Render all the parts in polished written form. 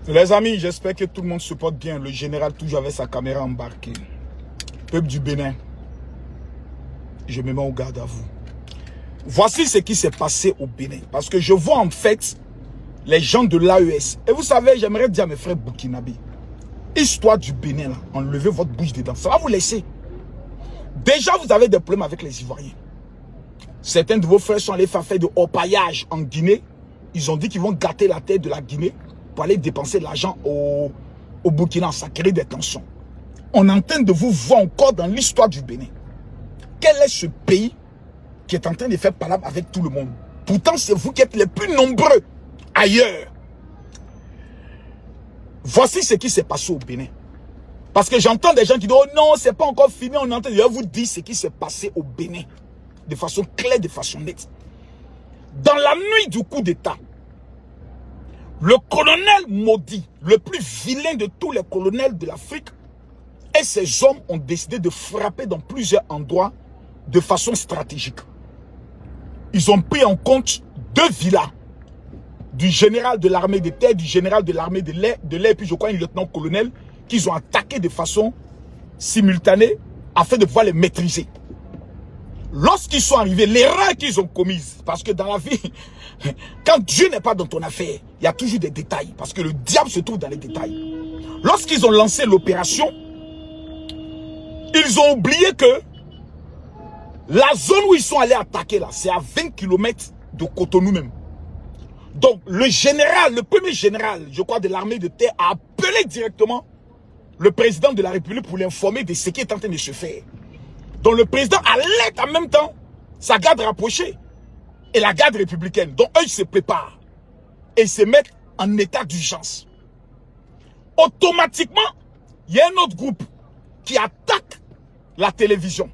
Les amis, j'espère que tout le monde se porte bien. Le général toujours avec sa caméra embarquée. Peuple du Bénin, je me mets au garde à vous. Voici ce qui s'est passé au Bénin. Parce que je vois en fait les gens de l'AES. Et vous savez, j'aimerais dire à mes frères burkinabés, histoire du Bénin, là, enlevez votre bouche dedans. Ça va vous laisser. Déjà, vous avez des problèmes avec les Ivoiriens. Certains de vos frères sont allés faire de orpaillage en Guinée. Ils ont dit qu'ils vont gâter la tête de la Guinée pour aller dépenser de l'argent au Burkina. Ça crée des tensions. On est en train de vous voir encore dans l'histoire du Bénin. Quel est ce pays qui est en train de faire palabre avec tout le monde? Pourtant, c'est vous qui êtes les plus nombreux ailleurs. Voici ce qui s'est passé au Bénin. Parce que j'entends des gens qui disent, oh non, c'est pas encore fini. On est en train de vous dire ce qui s'est passé au Bénin. De façon claire, de façon nette. Dans la nuit du coup d'État, le colonel maudit, le plus vilain de tous les colonels de l'Afrique, et ses hommes ont décidé de frapper dans plusieurs endroits de façon stratégique. Ils ont pris en compte 2 villas du général de l'armée de terre, du général de l'armée de l'air, puis je crois un lieutenant-colonel, qu'ils ont attaqué de façon simultanée afin de pouvoir les maîtriser. Lorsqu'ils sont arrivés, l'erreur qu'ils ont commise, parce que dans la vie, quand Dieu n'est pas dans ton affaire, il y a toujours des détails, parce que le diable se trouve dans les détails. Lorsqu'ils ont lancé l'opération, ils ont oublié que la zone où ils sont allés attaquer là, c'est à 20 km de Cotonou même. Donc le général, le premier général, je crois de l'armée de terre, a appelé directement le président de la République pour l'informer de ce qui est en train de se faire. Donc le président alerte en même temps sa garde rapprochée et la garde républicaine. Donc eux, ils se préparent et ils se mettent en état d'urgence. Automatiquement, il y a un autre groupe qui attaque la télévision.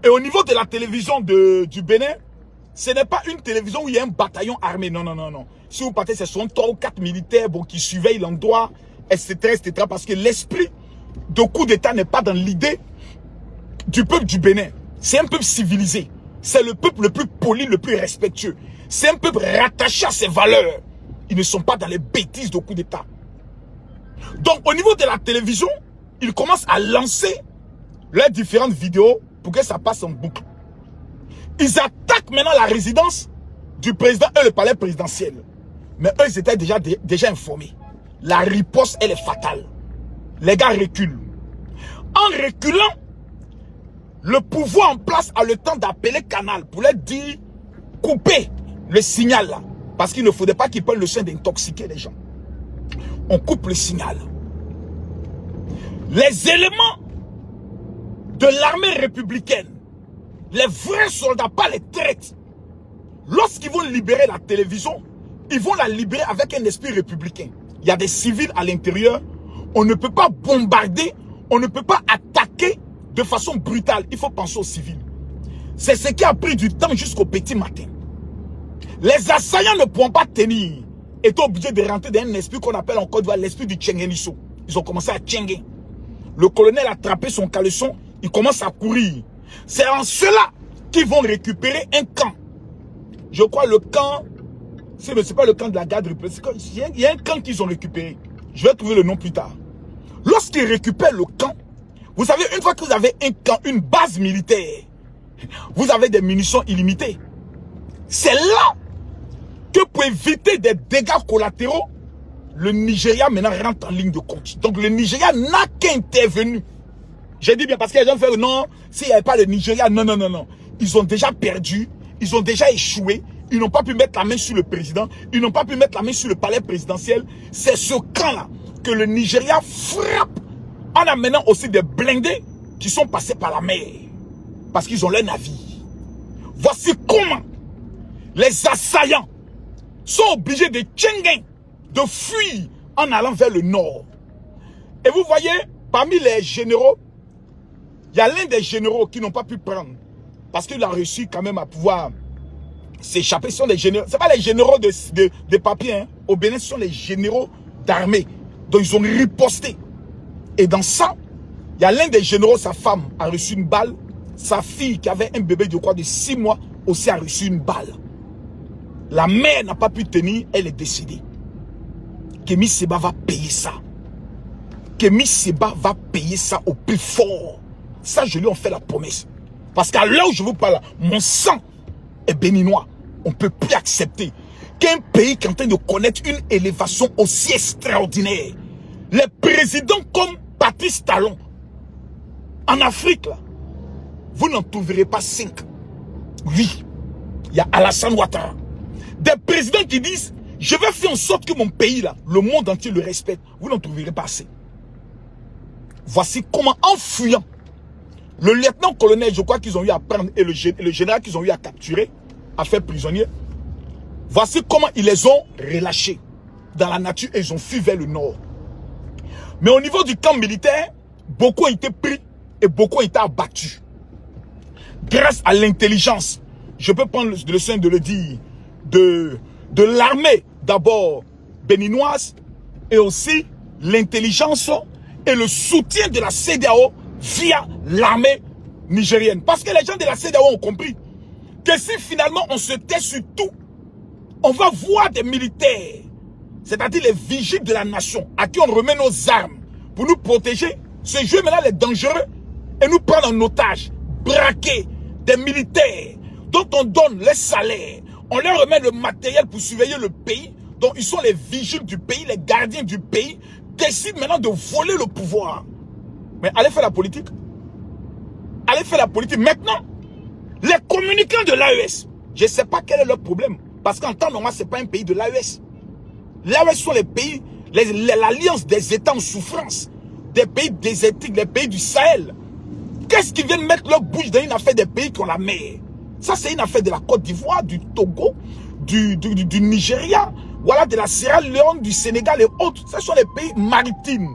Et au niveau de la télévision du Bénin, ce n'est pas une télévision où il y a un bataillon armé. Non, non, non, non. Si vous partez, ce sont 3 ou 4 militaires qui surveillent l'endroit, etc., etc. Parce que l'esprit de coup d'État n'est pas dans l'idée du peuple du Bénin. C'est un peuple civilisé. C'est le peuple le plus poli, le plus respectueux. C'est un peuple rattaché à ses valeurs. Ils ne sont pas dans les bêtises de coup d'État. Donc, au niveau de la télévision, ils commencent à lancer leurs différentes vidéos pour que ça passe en boucle. Ils attaquent maintenant la résidence du président et le palais présidentiel. Mais eux, ils étaient déjà informés. La riposte, elle est fatale. Les gars reculent. En reculant, le pouvoir en place a le temps d'appeler Canal pour leur dire coupez le signal là. Parce qu'il ne faudrait pas qu'ils prennent le soin d'intoxiquer les gens. On coupe le signal. Les éléments de l'armée républicaine, les vrais soldats, pas les traites, lorsqu'ils vont libérer la télévision, ils vont la libérer avec un esprit républicain. Il y a des civils à l'intérieur. On ne peut pas bombarder, on ne peut pas attaquer de façon brutale. Il faut penser aux civils. C'est ce qui a pris du temps jusqu'au petit matin. Les assaillants ne pourront pas tenir. Ils étaient obligés de rentrer dans un esprit qu'on appelle en Côte d'Ivoire l'esprit du Tchengeniso. Ils ont commencé à tchenguer. Le colonel a attrapé son caleçon. Il commence à courir. C'est en cela qu'ils vont récupérer un camp. Je crois le camp, ce n'est pas le camp de la garde républicaine. Il y a un camp qu'ils ont récupéré. Je vais trouver le nom plus tard. Lorsqu'ils récupèrent le camp, vous savez, une fois que vous avez un camp, une base militaire, vous avez des munitions illimitées. C'est là que pour éviter des dégâts collatéraux, le Nigeria maintenant rentre en ligne de compte. Donc le Nigeria n'a qu'intervenu. J'ai dit bien parce que les gens font non, s'il n'y avait pas le Nigeria, non, non, non, non. Ils ont déjà perdu, ils ont déjà échoué, ils n'ont pas pu mettre la main sur le président, ils n'ont pas pu mettre la main sur le palais présidentiel. C'est ce camp-là que le Nigeria frappe en amenant aussi des blindés qui sont passés par la mer. Parce qu'ils ont leur navire. Voici comment les assaillants sont obligés de tchenguer, de fuir en allant vers le nord. Et vous voyez, parmi les généraux, il y a l'un des généraux qui n'ont pas pu prendre. Parce qu'il a réussi quand même à pouvoir s'échapper. Ce sont les généraux. Ce ne sont pas les généraux de papier. Hein. Au Bénin, ce sont les généraux d'armée. Donc ils ont riposté. Et dans ça, il y a l'un des généraux, sa femme a reçu une balle. Sa fille qui avait un bébé de 6 mois aussi a reçu une balle. La mère n'a pas pu tenir, elle est décédée. Kémy Séba va payer ça. Kémy Séba va payer ça au plus fort. Ça, je lui en fais la promesse. Parce qu'à l'heure où je vous parle, mon sang est béninois. On ne peut plus accepter qu'un pays qui est en train de connaître une élévation aussi extraordinaire. Les présidents comme Patrice Talon, en Afrique, là, vous n'en trouverez pas 5. Oui, il y a Alassane Ouattara. Des présidents qui disent, je vais faire en sorte que mon pays, là, le monde entier le respecte. Vous n'en trouverez pas assez. Voici comment, en fuyant, le lieutenant-colonel, je crois qu'ils ont eu à prendre, et le général qu'ils ont eu à capturer, à faire prisonnier, voici comment ils les ont relâchés dans la nature et ils ont fui vers le nord. Mais au niveau du camp militaire, beaucoup ont été pris et beaucoup ont été abattus. Grâce à l'intelligence, je peux prendre le soin de le dire, de l'armée d'abord béninoise et aussi l'intelligence et le soutien de la CEDEAO via l'armée nigérienne. Parce que les gens de la CEDEAO ont compris que si finalement on se tait sur tout, on va voir des militaires, c'est-à-dire les vigiles de la nation, à qui on remet nos armes pour nous protéger. Ce jeu maintenant est dangereux et nous prendre en otage, braquer des militaires dont on donne les salaires, on leur remet le matériel pour surveiller le pays, donc ils sont les vigiles du pays, les gardiens du pays, décident maintenant de voler le pouvoir. Mais allez faire la politique. Allez faire la politique. Maintenant, les communicants de l'AES, je ne sais pas quel est leur problème. Parce qu'en temps normal, ce n'est pas un pays de l'AES. L'AES sont les pays, l'alliance des États en souffrance, des pays désertiques, les pays du Sahel. Qu'est-ce qu'ils viennent mettre leur bouche dans une affaire des pays qui ont la mer? Ça, c'est une affaire de la Côte d'Ivoire, du Togo, du Nigeria, voilà, de la Sierra Leone, du Sénégal et autres. Ce sont les pays maritimes.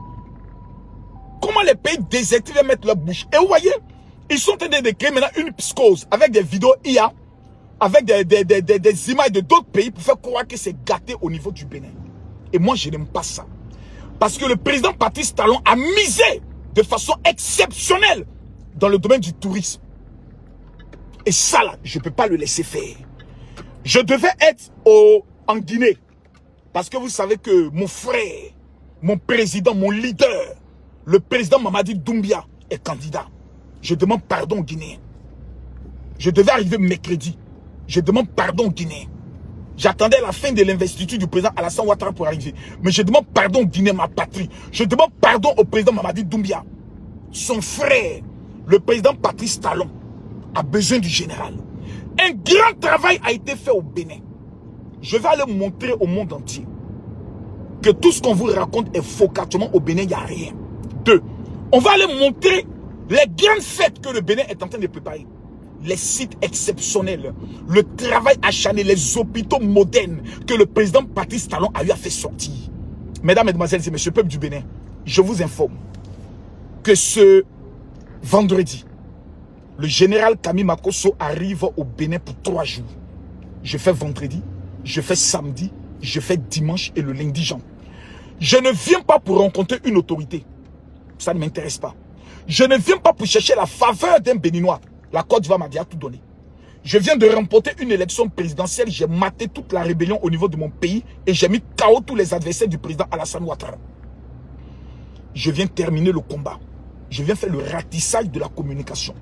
Comment les pays désertiques viennent mettre leur bouche? Et vous voyez, ils sont en train de créer maintenant une psychose avec des vidéos IA, avec des images de d'autres pays pour faire croire que c'est gâté au niveau du Bénin. Et moi, je n'aime pas ça. Parce que le président Patrice Talon a misé de façon exceptionnelle dans le domaine du tourisme. Et ça, là, je ne peux pas le laisser faire. Je devais être en Guinée. Parce que vous savez que mon frère, mon président, mon leader, le président Mamadi Doumbia est candidat. Je demande pardon aux Guinéens. Je devais arriver mercredi. Je demande pardon aux Guinéens. J'attendais la fin de l'investiture du président Alassane Ouattara pour arriver. Mais je demande pardon aux Guinéens, ma patrie. Je demande pardon au président Mamadi Doumbia. Son frère, le président Patrice Talon, a besoin du général. Un grand travail a été fait au Bénin. Je vais aller montrer au monde entier que tout ce qu'on vous raconte est faux, qu'actuellement au Bénin, il n'y a rien. 2. On va aller montrer les grandes fêtes que le Bénin est en train de préparer. Les sites exceptionnels, le travail acharné, les hôpitaux modernes que le président Patrice Talon a eu à faire sortir. Mesdames, Mesdemoiselles et Messieurs, peuple du Bénin, je vous informe que ce vendredi, le général Kami Makosso arrive au Bénin pour 3 jours. Je fais vendredi, je fais samedi, je fais dimanche et le lundi, Jean. Je ne viens pas pour rencontrer une autorité. Ça ne m'intéresse pas. Je ne viens pas pour chercher la faveur d'un Béninois. La Côte d'Ivoire m'a déjà tout donné. Je viens de remporter une élection présidentielle. J'ai maté toute la rébellion au niveau de mon pays et j'ai mis KO tous les adversaires du président Alassane Ouattara. Je viens terminer le combat. Je viens faire le ratissage de la communication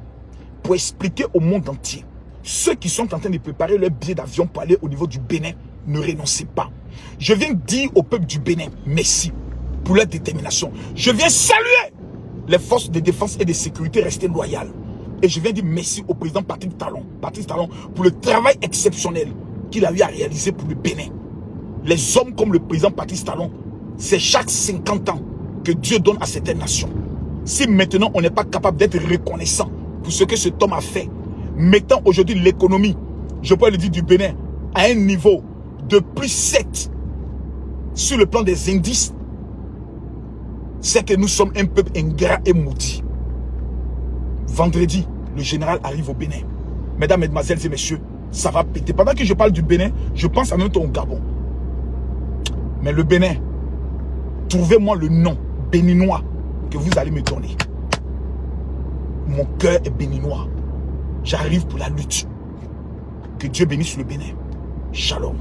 pour expliquer au monde entier. Ceux qui sont en train de préparer leur billet d'avion pour aller au niveau du Bénin, ne renoncez pas. Je viens dire au peuple du Bénin, merci pour leur détermination. Je viens saluer les forces de défense et de sécurité restées loyales. Et je viens dire merci au président Patrice Talon pour le travail exceptionnel qu'il a eu à réaliser pour le Bénin. Les hommes comme le président Patrice Talon, c'est chaque 50 ans que Dieu donne à certaines nations. Si maintenant on n'est pas capable d'être reconnaissant pour ce que cet homme a fait, mettant aujourd'hui l'économie, je peux le dire du Bénin, à un niveau de plus 7 sur le plan des indices, c'est que nous sommes un peuple ingrat et maudit. Vendredi, le général arrive au Bénin. Mesdames, Mesdemoiselles et Messieurs, ça va péter. Pendant que je parle du Bénin, je pense en même temps au Gabon. Mais le Bénin, trouvez-moi le nom béninois que vous allez me donner. Mon cœur est béninois. J'arrive pour la lutte. Que Dieu bénisse le Bénin. Shalom.